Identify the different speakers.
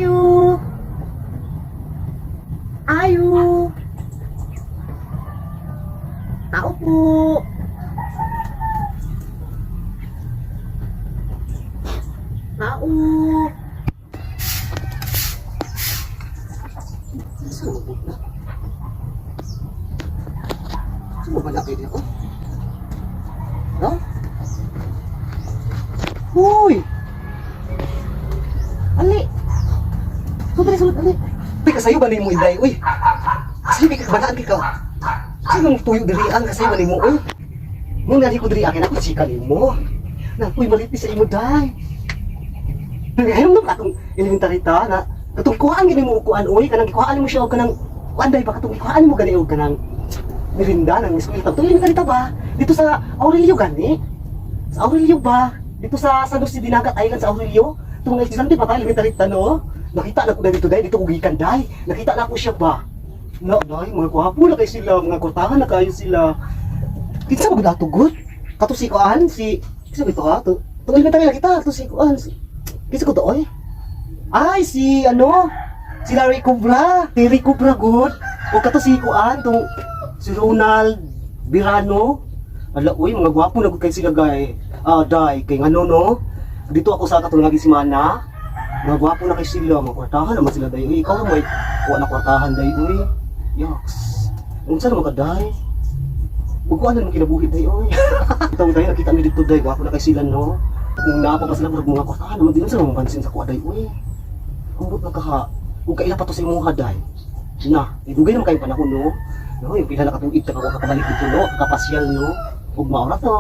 Speaker 1: Ayu. Ayu. Tao po. Tao. Saan mo na? Saan mo ba na kayo? No? Hoy! Ali! Sulod, ali! Uy, kasayo ba mo inday? Uy! Kasayo may kakabanaan ka. Sino ang tuyo dirian? Kasayo ba mo? Uy! Muna di ko diri akin ako chika mo. Na, uy, maliti sa imo, day. Ngayon nung katong elementary ta na katong kuhaan gini mo ukuan, uy. Kanang kuhaan mo siya o kanang kuhaan day ba? Katong kuhaan mo gani o kanang merinda ng school. Katong elementary ta ba? Dito sa Aurelio gani? Sa Aurelio ba? Dito sa San Jose Dinagat Island sa Aurelio? Itong mga estudyante pa tayo, elementary ta, no? Nakita na ko na dito, day. Dito ko gikan, day. Nakita na ko siya ba? No, day. Mga kuhapo na kayo sila. Mga kurtahan na kayo sila. Kinsa ba gud tugot? Kato si kuan, si... Kinsa ba ito, ha? Itong elementary na kita. Kato si kuan, si... Kinsa ko to, oy? Ay, si ano? Si Larry Cobra. Si Larry Cobra, good. O kato si kuan, itong... Si Ronald Birano. Ala, uy, mga gwapo na gud kayo sila, guy. Day, kay ano, no? Dito ako sa katulong lagi si Mana. Mga gwapo na kayo sila, mga kwartahan naman sila, day. Uy, ikaw na mo, kuha na kwartahan, day, uy. Yaks. Unsa naman ka, day? Bukuan na naman kinabuhi, day, uy. Ito, day, nakita mi dito, day. Gwapo na kayo sila, no? Kung napapa sila, mga kwartahan naman, di na sila mapansin sa kuha, day, uy. Ambot na kaha. Kung kaila pa to sa imuha, day. Na, idugay naman kayong panahon, no? No, yung pila na katuig, kakabalik dito, no? Kakapasyal, no? Huwag maura to.